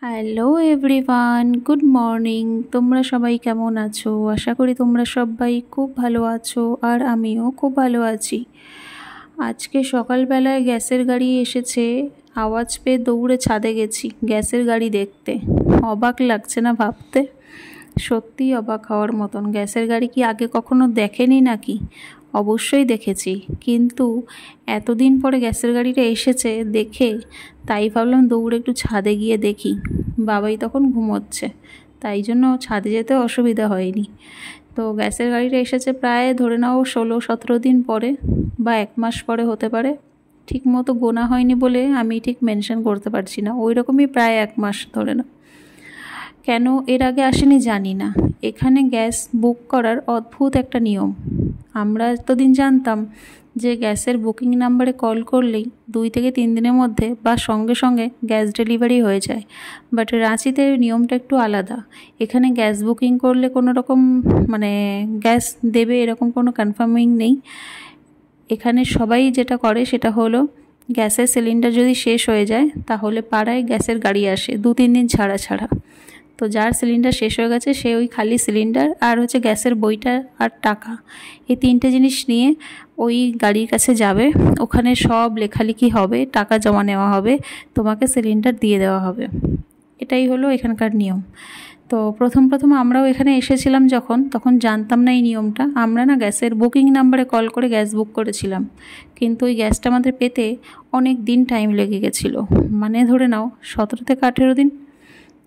Hello everyone, good morning. তোমরা সবাই কেমন আছো? আশা করি তোমরা সবাই খুব ভালো আছো, আর আমিও খুব ভালো আছি। আজকে সকালবেলায় গ্যাসের গাড়ি এসেছে, আওয়াজ পেয়ে দৌড়ে ছাদে গেছি গ্যাসের গাড়ি দেখতে। অবাক লাগছে না ভাবতে? সত্যিই অবাক হওয়ার মতন। গ্যাসের গাড়ি কি আগে কখনো দেখেনি নাকি? অবশ্যই দেখেছি, কিন্তু এতদিন পরে গ্যাসের গাড়িটা এসেছে দেখে তাই ভাবলাম দৌড়ে একটু ছাদে গিয়ে দেখি। বাবাই তখন ঘুমোচ্ছে, তাই জন্য ছাদে যেতে অসুবিধা হয়নি। তো গ্যাসের গাড়িটা এসেছে প্রায় ধরে নাও 16-17 দিন পরে, বা 1 মাস পরে হতে পারে। ঠিক মতো গোনা হয়নি বলে আমি ঠিক মেনশন করতে পারছি না, ওই রকমই প্রায় 1 মাস ধরে নাও। কেন এর আগে আসেনি জানি না। এখানে গ্যাস বুক করার অদ্ভুত একটা নিয়ম। আমরা এতদিন জানতাম যে গ্যাসের বুকিং নাম্বারে কল করলেই 2 থেকে 3 দিনের মধ্যে বা সঙ্গে সঙ্গে গ্যাস ডেলিভারি হয়ে যায়। বাট রাঁচিতে নিয়মটা একটু আলাদা। এখানে গ্যাস বুকিং করলে কোনো রকম গ্যাস দেবে এরকম কোনো কনফার্মিং নেই। এখানে সবাই যেটা করে সেটা হলো, গ্যাসের সিলিন্ডার যদি শেষ হয়ে যায় তাহলে পাড়ায় গ্যাসের গাড়ি আসে 2-3 দিন ছাড়া ছাড়া। তো যার সিলিন্ডার শেষ হয়ে গেছে সে ওই খালি সিলিন্ডার আর গ্যাসের বইটা আর টাকা, এই 3টে জিনিস নিয়ে ওই গাড়ির কাছে যাবে। ওখানে সব লেখালেখি হবে, টাকা জমা নেওয়া হবে, তোমাকে সিলিন্ডার দিয়ে দেওয়া হবে। এটাই হলো এখানকার নিয়ম। তো প্রথম আমরাও এখানে এসেছিলাম তখন জানতাম না এই নিয়মটা। আমরা না গ্যাসের বুকিং নাম্বারে কল করে গ্যাস বুক করেছিলাম, কিন্তু ওই গ্যাসটা আমাদের পেতে অনেক দিন টাইম লেগে গেছিলো। ধরে নাও 17 থেকে 18 দিন,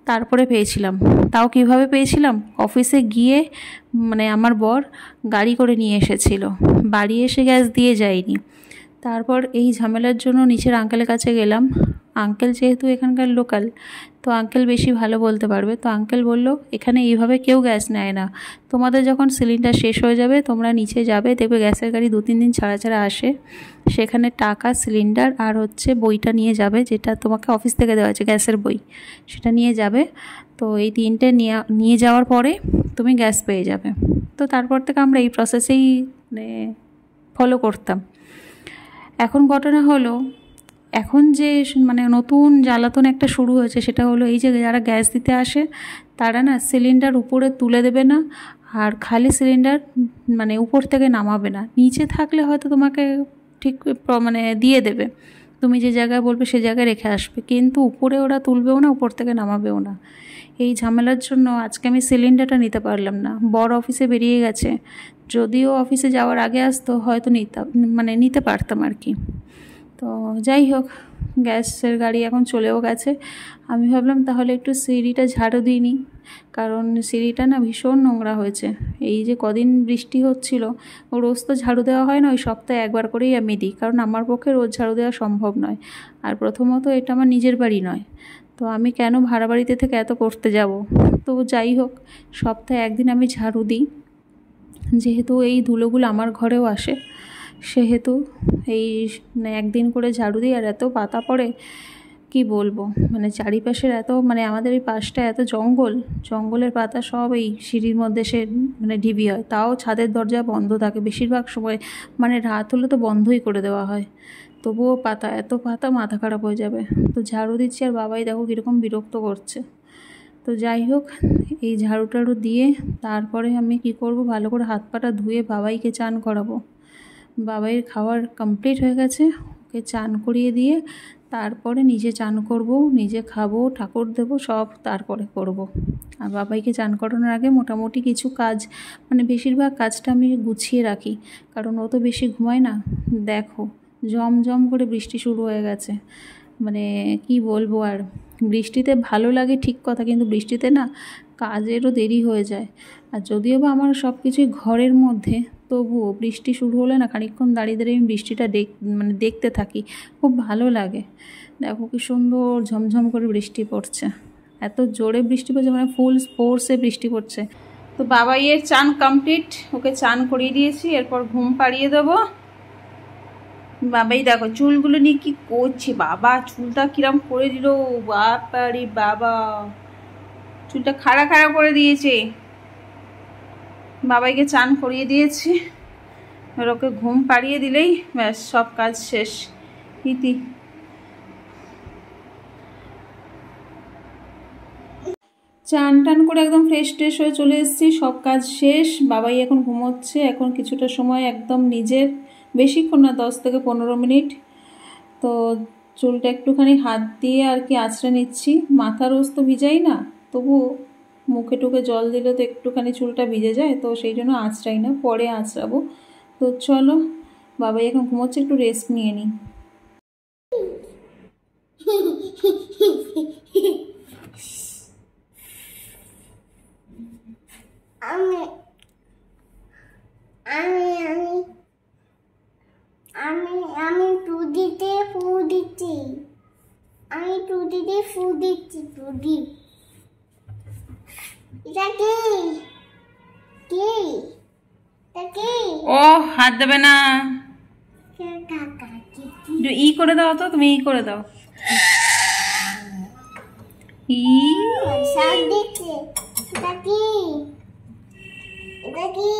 তারপরে পেয়েছিলাম। তাও কিভাবে পেয়েছিলাম? অফিসে গিয়ে আমার বর গাড়ি করে নিয়ে এসেছিল, বাড়ি এসে গ্যাস দিয়ে যায়নি। তারপর এই ঝামেলার জন্য নিচের আঙ্কেলের কাছে গেলাম। আঙ্কেল যেহেতু এখানকার লোকাল, তো আঙ্কেল বেশি ভালো বলতে পারবে। তো আঙ্কেল বলল, এখানে এইভাবে কেউ গ্যাস নেয় না। তোমাদের যখন সিলিন্ডার শেষ হয়ে যাবে তোমরা নিচে যাবে, দেখবে গ্যাসের গাড়ি 2-3 দিন ছাড়া ছাড়া আসে। সেখানে টাকা, সিলিন্ডার আর বইটা নিয়ে যাবে, যেটা তোমাকে অফিস থেকে দেওয়া আছে গ্যাসের বই, সেটা নিয়ে যাবে। তো এই 3টে নিয়ে যাওয়ার পরে তুমি গ্যাস পেয়ে যাবে। তো তারপর থেকে আমরা এই প্রসেসেই ফলো করতাম। এখন ঘটনা হলো, এখন যে নতুন জ্বালাতন একটা শুরু হয়েছে, সেটা হলো এই যে যারা গ্যাস দিতে আসে তারা না সিলিন্ডার উপরে তুলে দেবে না, আর খালি সিলিন্ডার উপর থেকে নামাবে না। নিচে থাকলে হয়তো তোমাকে ঠিক দিয়ে দেবে, তুমি যে জায়গায় বলবে সে জায়গায় রেখে আসবে, কিন্তু উপরে ওরা তুলবেও না, উপর থেকে নামাবেও না। এই ঝামেলার জন্য আজকে আমি সিলিন্ডারটা নিতে পারলাম না। বড় অফিসে বেরিয়ে গেছে, যদিও অফিসে যাওয়ার আগে আসতো হয়তো নিতে পারতাম আর কি। তো যাই হোক, গ্যাসের গাড়ি এখন চলেও গেছে। আমি ভাবলাম তাহলে একটু সিঁড়িটা ঝাড়ু দিইনি, কারণ সিঁড়িটা না ভীষণ নোংরা হয়েছে। এই যে কদিন বৃষ্টি হচ্ছিল, রোজ তো ঝাড়ু দেওয়া হয় না, ওই সপ্তাহে একবার করেই আমি দিই, কারণ আমার পক্ষে রোজ ঝাড়ু দেওয়া সম্ভব নয়। আর প্রথমত এটা আমার নিজের বাড়ি নয়, তো আমি কেন ভাড়া বাড়িতে থেকে এত করতে যাব। তো যাই হোক, সপ্তাহে একদিন আমি ঝাড়ু দিই, যেহেতু এই ধুলোগুলো আমার ঘরেও আসে, সেহেতু এই একদিন করে ঝাড়ু দিই। আর এত পাতা পড়ে কি বলবো, চারিপাশের এত আমাদের এই পাশটা এত জঙ্গলের পাতা সব এই সিঁড়ির মধ্যে সে ঢিবি হয়। তাও ছাদের দরজা বন্ধ থাকে বেশিরভাগ সময়, রাত হলে তো বন্ধই করে দেওয়া হয়, তবুও এত পাতা মাথা খারাপ হয়ে যাবে। তো ঝাড়ু দিচ্ছি আর বাবাই দেখো কীরকম বিরক্ত করছে। তো যাই হোক, এই ঝাড়ু টাড়ু দিয়ে তারপরে আমি কি করব, ভালো করে হাত পাটা ধুয়ে বাবাইকে চান করাবো। বাবাইয়ের খাওয়ার কমপ্লিট হয়ে গেছে, ওকে চান করিয়ে দিয়ে তারপরে নিজে চান করব, নিজে খাবো, ঠাকুর দেবো, সব তারপরে করব। আর বাবাইকে চান করানোর আগে মোটামুটি কিছু কাজ, বেশিরভাগ কাজটা আমি গুছিয়ে রাখি, কারণ ও তো বেশি ঘুমায় না। দেখো ঝমঝম করে বৃষ্টি শুরু হয়ে গেছে, কি বলবো আর। বৃষ্টিতে ভালো লাগে ঠিক কথা, কিন্তু বৃষ্টিতে না কাজেরও দেরি হয়ে যায়। আর যদিও বা আমার সব কিছুই ঘরের মধ্যে, তবুও বৃষ্টি শুরু হলে না খানিকক্ষণ দাঁড়িয়ে দাঁড়িয়ে আমি বৃষ্টিটা দেখতে থাকি, খুব ভালো লাগে। দেখো কি সুন্দর ঝমঝম করে বৃষ্টি পড়ছে, এত জোরে বৃষ্টি পড়ছে, ফুল ফোর্সে বৃষ্টি পড়ছে। তো বাবাইয়ের চান কমপ্লিট, ওকে চান করিয়ে দিয়েছি, এরপর ঘুম পাড়িয়ে দেবো। বাবাই দেখো চুলগুলো নিয়ে কি করছে, বাবা চুলটা কিরম করে দিল, বাবারে বাবা, চুলটা খাড়া খাড়া করে দিয়েছে। বাবাইকে চান করিয়ে দিয়েছি, এবার ওকে ঘুম পাড়িয়ে দিলেই ব্যাস সব কাজ শেষ। ইতি চান টান করে একদম ফ্রেশ ট্রেশ হয়ে চলে এসেছি, সব কাজ শেষ। বাবাই এখন ঘুমোচ্ছে। এখন কিছুটা সময় একদম নিজের, বেশিক্ষণ না, 10 থেকে 15 মিনিট। তো চুলটা একটুখানি হাত দিয়ে আর কি আঁচড়ে নিচ্ছি। মাথা রোজ তো ভিজাই না, তবু মুখে টুকে জল দিলে তো একটুখানি চুলটা ভিজে যায়, তো সেই জন্য আঁচড়াই না, পরে আঁচড়াবো। তো চলো, বাবাই এখন ঘুমোচ্ছে, একটু রেস্ট নিয়ে নিই। আমি আমি আমি আমি আমি টুদিতে ফু দিচ্ছি। আমি টুদিতে ফু দিচ্ছি। টুদি এটা কি কি এটা কি? ও হাত দেবে না, কাকা কি ই করে দাও তো, তুমি ই করে দাও। ই সব দিচ্ছে। এটা কি? এটা কি?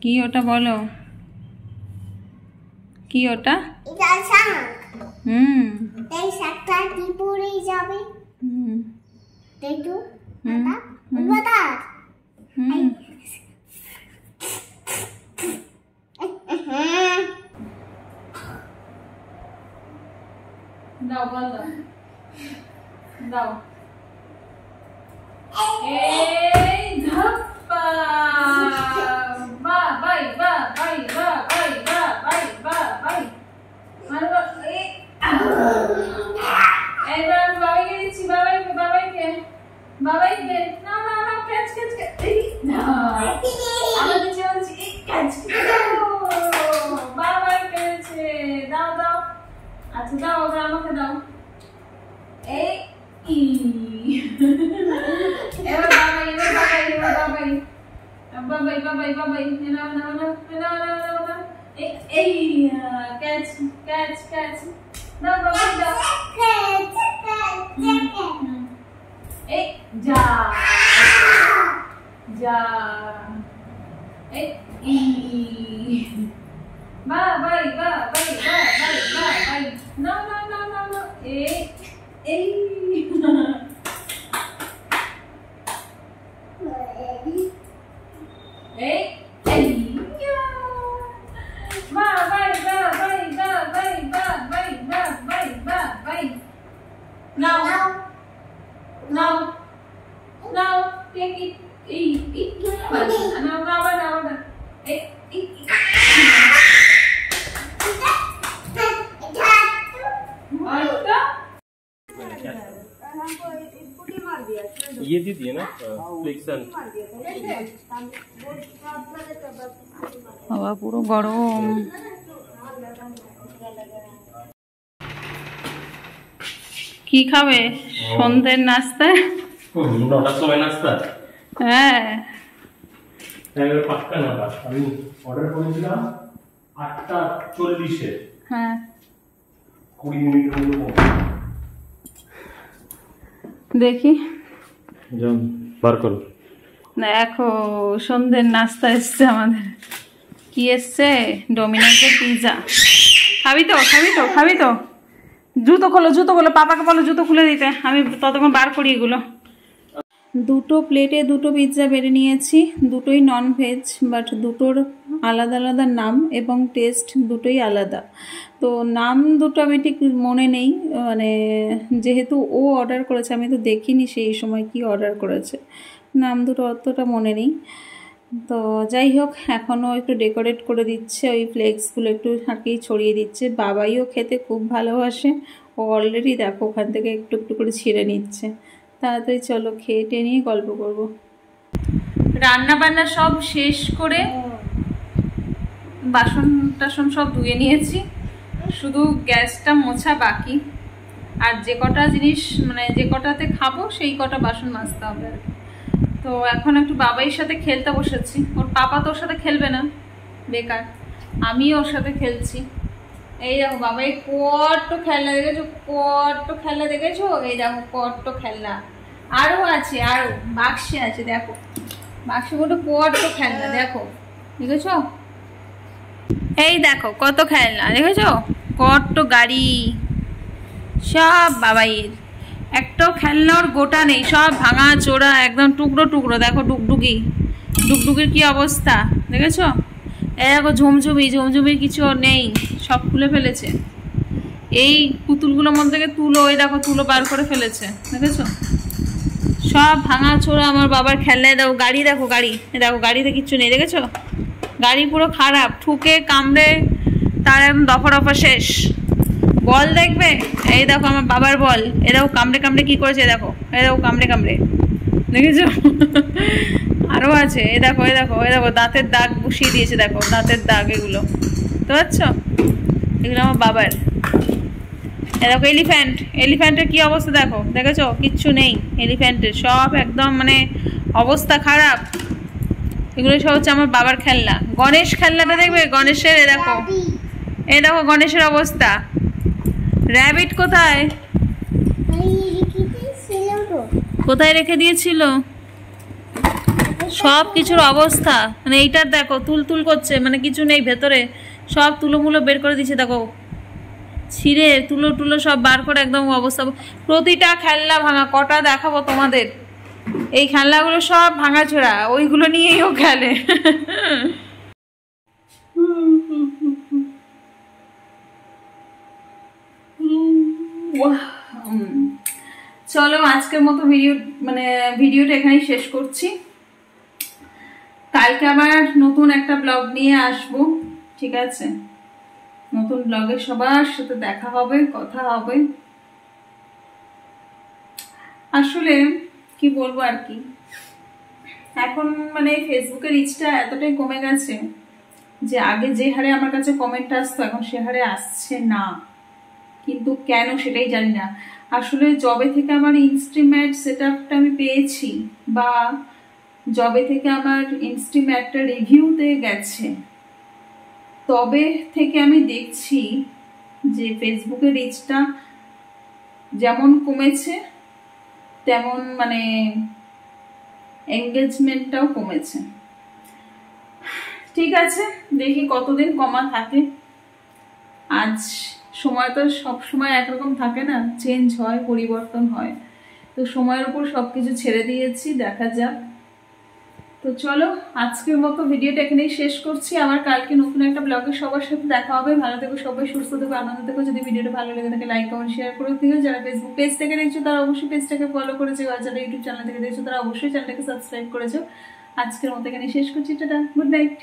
কি ওটা বলো, কি ওটা? এটা শাক। এই শাকটা কি পরে যাবে? তাই তো বাতা দাও, বল দাও, দাও। এই ধাপ্পা, বা বাই বা বাই বা বাই বা বাই বা বাই। মারবা এইবার আমি বাবাইকে দিচ্ছি, বাবাইকে না না না, ক্যাচ ক্যাচ ক্যাচ। এই না আমার দিচ্ছি, এই ক্যাচ। বাবাই পেয়েছে, দাও দাও। আচ্ছা দাও, ওটা আমাকে দাও। এই এবার বাবাই, এই ক্যাচ ক্যাচ ক্যাচ, দাও বাবাই দাও। এই যা যা, এই বাবাই না না না না না, এই এই ये दे दिए ना फ्लेक्सन। বাবা পুরো গরম। কি খাবে সন্ধ্যের নাস্তায়? নটার সময় নাস্তা? হ্যাঁ পাক্কা নটা। আমি অর্ডার করেছিলাম 8:40-এ। হ্যাঁ 20 মিনিটের মধ্যে দেখি, বার করো। দেখো সন্ধ্যের নাস্তা এসছে আমাদের। কি এসছে? ডোমিনোজের পিৎজা। খাবি তো? জুতো খোলো, পাপাকে বলো জুতো খুলে দিতে, আমি ততক্ষণ বার করি এগুলো। দুটো প্লেটে দুটো পিৎজা বেড়ে নিয়েছি, দুটোই নন ভেজ, বাট দুটোর আলাদা আলাদা নাম এবং টেস্ট দুটোই আলাদা। তো নাম দুটো আমি ঠিক মনে নেই, মানে যেহেতু ও অর্ডার করেছে, আমি তো দেখিনি সেই সময় কি অর্ডার করেছে, নাম দুটো অতটা মনে নেই। তো যাই হোক, এখনও একটু ডেকোরেট করে দিচ্ছে, ওই ফ্লেক্সগুলো একটু আর কি ছড়িয়ে দিচ্ছে। বাবাইও খেতে খুব ভালোবাসে, ও অলরেডি দেখো ওখান থেকে একটু একটু করে ছিঁড়ে নিচ্ছে। তাড়াতাড়ি চলো খেয়ে টেয়ে নিয়ে গল্প করব। রান্না বান্না সব শেষ করে বাসন টাসন সব ধুয়ে নিয়েছি, শুধু গ্যাসটা মোছা বাকি। আর যে কটা জিনিস মানে যে কটাতে খাবো সেই কটা বাসন মাজতে হবে আর কি। তো এখন একটু বাবাইয়ের সাথে খেলতে বসেছি। ওর পাপা তো ওর সাথে খেলবে না, বেকার, আমি ওর সাথে খেলছি। এই দেখো বাবাই কত খেলনা দেখেছো, এই দেখো কত খেলনা। আরও আছে, আরও বাক্সে আছে, দেখো বাক্সে মধ্যে কত খেলনা, দেখো দেখেছো, এই দেখো কত খেলনা দেখেছো, কত গাড়ি, সব বাবাইয়ের। একটাও খেলনা ওর গোটা নেই, সব ভাঙা চোরা একদম টুকরো টুকরো। দেখো ডুগডুগি, ডুগডুগির কি অবস্থা দেখেছো? এই দেখো ঝুমঝুমির কিছু ওর নেই, সব খুলে ফেলেছে। এই পুতুলগুলোর মধ্যে থেকে তুলো, ওই দেখো তুলো বার করে ফেলেছে দেখেছো? সব ভাঙা চোরা আমার বাবার খেলনায়। দেখো গাড়ি, দেখো গাড়ি, দেখো গাড়িতে কিচ্ছু নেই দেখেছো? গাড়ি পুরো খারাপ, ঠুকে কামড়ে তার একদম দফা রফা শেষ। বল দেখবে, এই দেখো আমার বাবার বল, এ দেখো কামড়ে কামড়ে কি করেছে দেখো, এই দেখো কামড়ে কামড়ে দেখেছো? আরও আছে, এই দেখো এই দেখো এই দেখো দাঁতের দাগ বসিয়ে দিয়েছে, দেখো দাঁতের দাগ, এগুলো বুঝতে পারছো? এগুলো আমার বাবার। এ দেখো এলিফ্যান্ট, এলিফ্যান্টের কি অবস্থা দেখো, দেখেছো? কিচ্ছু নেই এলিফ্যান্টের, সব একদম মানে অবস্থা খারাপ। এগুলো সব হচ্ছে আমার বাবার খেলনা। গণেশ খেলনাটা দেখবে, গণেশের, এ দেখো, এই দেখো গণেশের অবস্থা। র্যাবিট কোথায়, কোথায় রেখে দিয়েছিল? সব কিছুর অবস্থা মানে এইটার দেখো তুল করছে, মানে কিছু নেই ভেতরে, সব তুলোমুলো বের করে দিচ্ছে দেখো, ছিঁড়ে তুলো সব বার করে একদম অবস্থা। প্রতিটা খেলনা ভাঙা, কটা দেখাবো তোমাদের? এই খেলনাগুলো সব ভাঙাচোরা, ওইগুলো নিয়েই ও খেলে। চলো আজকের মতো ভিডিওটা এখানেই শেষ করছি। কালকে আবার নতুন একটা ব্লগ নিয়ে আসবো, ঠিক আছে? নতুন ব্লগে সবার সাথে দেখা হবে, কথা হবে। আসলে কি বলবো আর কি, এখন মানে ফেসবুকের রিচটা এতটাই কমে গেছে যে আগে যে হারে আমার কাছে কমেন্ট আসতো এখন সে হারে আসছে না। কিন্তু কেন সেটাই জানি না। আসলে জবে থেকে আমার ইনস্ট্রিম্যাট সেটআপটা আমি পেয়েছি, বা জবে থেকে আমার ইনস্ট্রিম্যাটটা রিভিউতে গেছে, তবে থেকে আমি দেখছি যে ফেসবুকের রিচটা যেমন কমেছে তেমন মানে এঙ্গেজমেন্টটাও কমেছে। ঠিক আছে, দেখি কতদিন কমা থাকে। আজ সময় তো সব সময় একরকম থাকে না, চেঞ্জ হয়, পরিবর্তন হয়। তো সময়ের উপর সবকিছু ছেড়ে দিয়েছি, দেখা যাক। তো চলো আজকের মতো ভিডিওটা এখানেই শেষ করছি। আবার কালকে নতুন একটা ব্লগে সবার সাথে দেখা হবে। ভালো থেকো সবাই, সুস্থ থেকো, আনন্দ থেকো। যদি ভিডিওটা ভালো লেগে থাকে লাইক কমেন্ট শেয়ার করে দিও। যারা ফেসবুক পেজ থেকে দেখছো তারা অবশ্যই পেজটাকে ফলো করেছো, আর যারা ইউটিউব চ্যানেল থেকে দেখছো তারা অবশ্যই চ্যানেলটাকে সাবস্ক্রাইব করেছো। আজকের মতো এখানে শেষ করছি, টাটা, গুড নাইট।